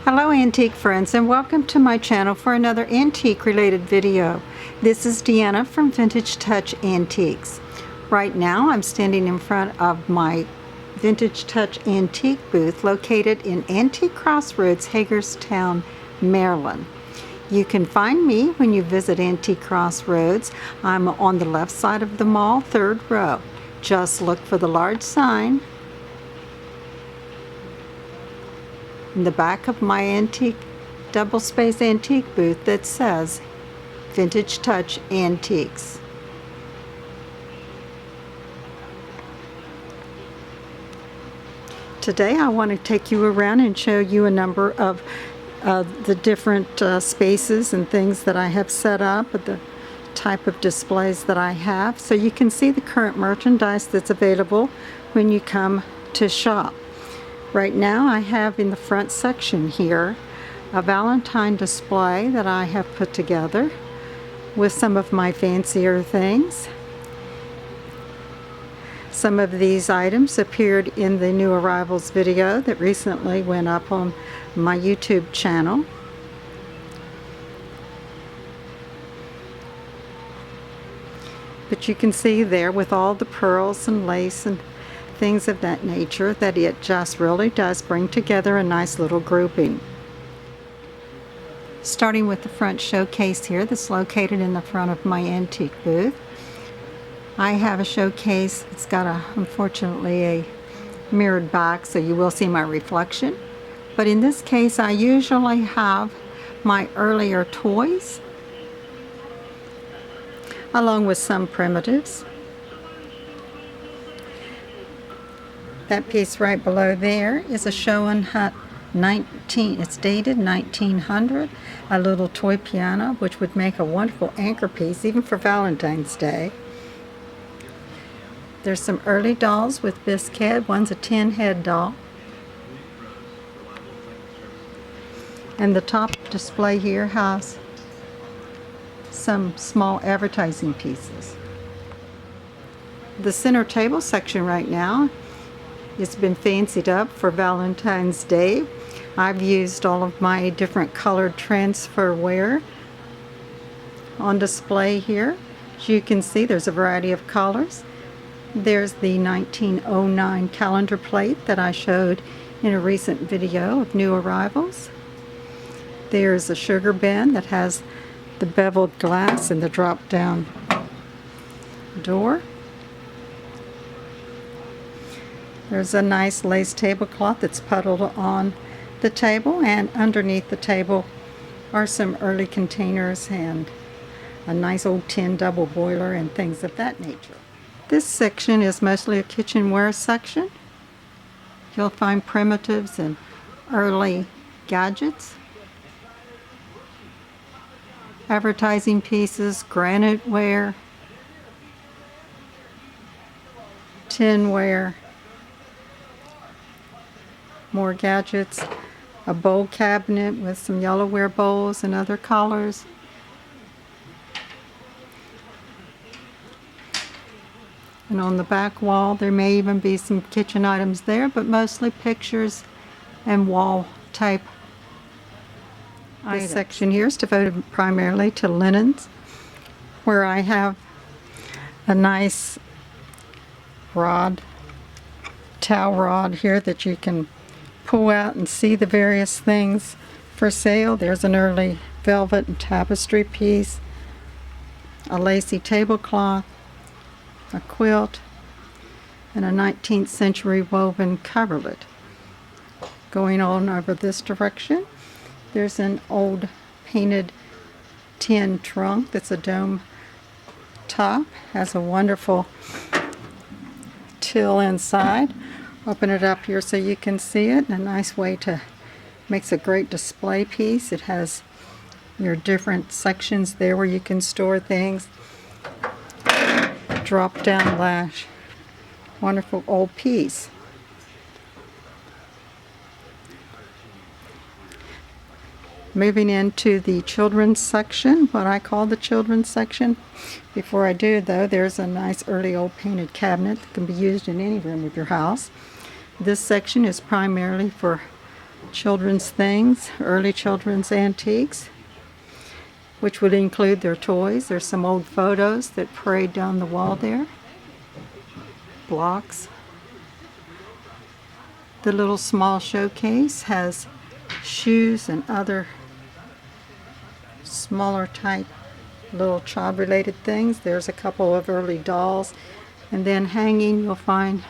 Hello antique friends, and welcome to my channel for another antique related video. This is Deanna from Vintage Touch Antiques. Right now I'm standing in front of my Vintage Touch Antique booth located in Antique Crossroads, Hagerstown, Maryland. You can find me when you visit Antique Crossroads. I'm on the left side of the mall, third row. Just look for the large sign in the back of my antique double space antique booth that says Vintage Touch Antiques. Today I want to take you around and show you a number of the different spaces and things that I have set up, the type of displays that I have, so you can see the current merchandise that's available when you come to shop. Right now I have in the front section here a Valentine display that I have put together with some of my fancier things. Some of these items appeared in the new arrivals video that recently went up on my YouTube channel. But you can see there with all the pearls and lace and things of that nature that it just really does bring together a nice little grouping. Starting with the front showcase here that's located in the front of my antique booth. I have a showcase. It's got unfortunately a mirrored back, so you will see my reflection. But in this case I usually have my earlier toys along with some primitives. That piece right below there is a Show and Hut 19, it's dated 1900, a little toy piano which would make a wonderful anchor piece even for Valentine's Day. There's some early dolls with bisque head. One's a tin head doll. And the top display here has some small advertising pieces. The center table section right now, it's been fancied up for Valentine's Day. I've used all of my different colored transferware on display here. As you can see, there's a variety of colors. There's the 1909 calendar plate that I showed in a recent video of new arrivals. There's a sugar bin that has the beveled glass and the drop-down door. There's a nice lace tablecloth that's puddled on the table, and underneath the table are some early containers and a nice old tin double boiler and things of that nature. This section is mostly a kitchenware section. You'll find primitives and early gadgets, advertising pieces, granite ware, tinware, more gadgets, a bowl cabinet with some yellowware bowls and other colors. And on the back wall there may even be some kitchen items there, but mostly pictures and wall type items. This section here is devoted primarily to linens, where I have a nice towel rod here that you can pull out and see the various things for sale. There's an early velvet and tapestry piece, a lacy tablecloth, a quilt, and a 19th century woven coverlet. Going on over this direction, there's an old painted tin trunk that's a dome top, has a wonderful till inside. Open it up here so you can see it. A nice way to, makes a great display piece. It has your different sections there where you can store things. Drop down latch. Wonderful old piece. Moving into the children's section, what I call the children's section. Before I do though, there's a nice early old painted cabinet that can be used in any room of your house. This section is primarily for children's things, early children's antiques, which would include their toys. There's some old photos that parade down the wall there. Blocks. The little small showcase has shoes and other smaller type little child related things. There's a couple of early dolls, and then hanging you'll find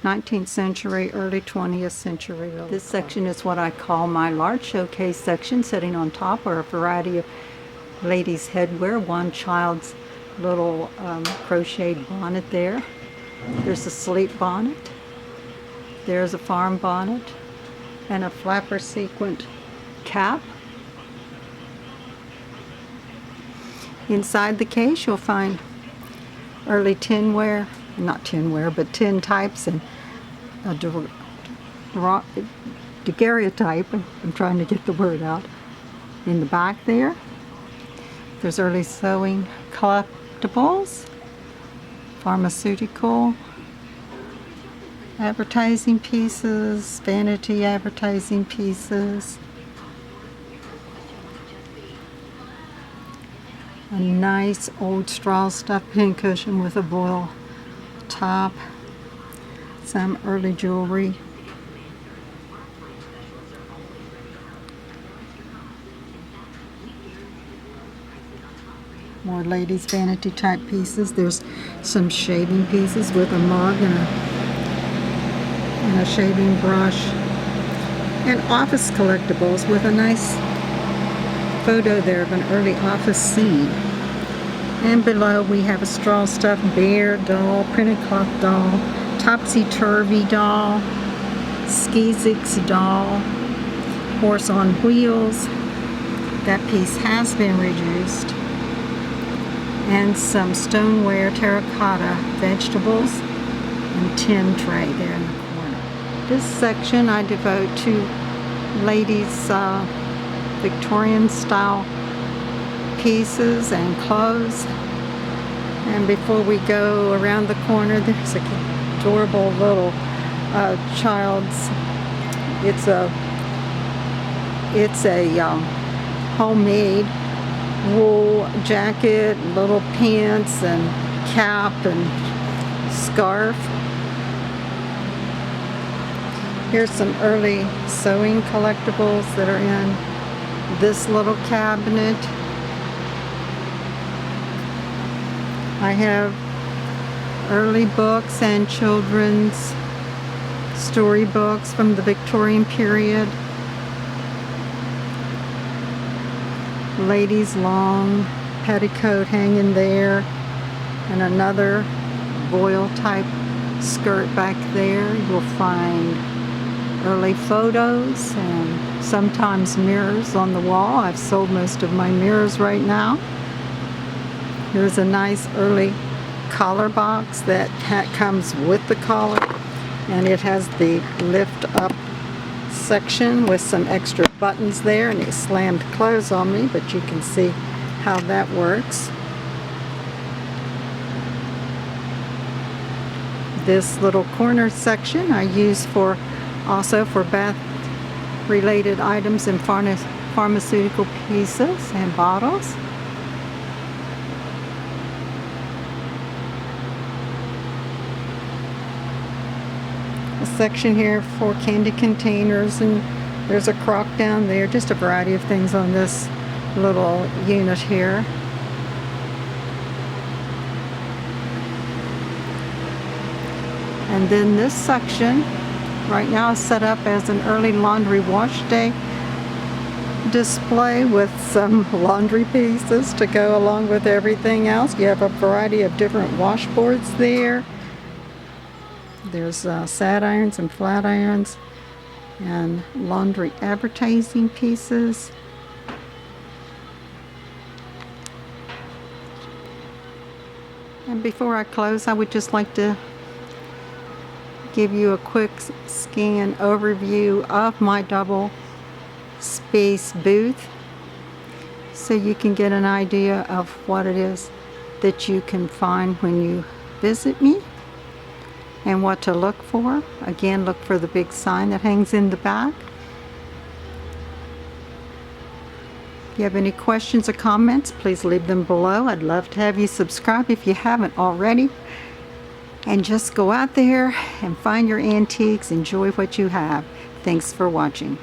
19th century, early 20th century. This section is what I call my large showcase section. Sitting on top are a variety of ladies' headwear. One child's little crocheted bonnet there. There's a sleep bonnet. There's a farm bonnet and a flapper sequined cap. Inside the case you'll find early tinware, not tinware, but tin types and a daguerreotype, I'm trying to get the word out, in the back there. There's early sewing collectibles, pharmaceutical advertising pieces, vanity advertising pieces, a nice old straw stuffed pincushion with a voile top, some early jewelry, more ladies' vanity type pieces. There's some shaving pieces with a mug and a shaving brush, and office collectibles with a nice photo there of an early office scene. And below we have a straw stuffed bear doll, printed cloth doll, topsy-turvy doll, Skizix doll, horse on wheels. That piece has been reduced. And some stoneware terracotta vegetables and tin tray there in the corner. This section I devote to ladies' Victorian style pieces and clothes. And before we go around the corner, there's a adorable little child's, it's a homemade wool jacket, little pants and cap and scarf. Here's some early sewing collectibles that are in this little cabinet. I have early books and children's storybooks from the Victorian period. Ladies' long petticoat hanging there, and another voile type skirt back there. You'll find early photos and sometimes mirrors on the wall. I've sold most of my mirrors right now. Here's a nice early collar box that comes with the collar, and it has the lift up section with some extra buttons there, and it slammed closed on me, but you can see how that works. This little corner section I use also for bath related items and pharmaceutical pieces and bottles. A section here for candy containers, and there's a crock down there. Just a variety of things on this little unit here. And then this section right now is set up as an early laundry wash day display with some laundry pieces to go along with everything else. You have a variety of different washboards there. There's sad irons and flat irons and laundry advertising pieces. And before I close, I would just like to give you a quick scan overview of my double space booth so you can get an idea of what it is that you can find when you visit me. and what to look for. Again, look for the big sign that hangs in the back. If you have any questions or comments, please leave them below. I'd love to have you subscribe if you haven't already. And just go out there and find your antiques. Enjoy what you have. Thanks for watching.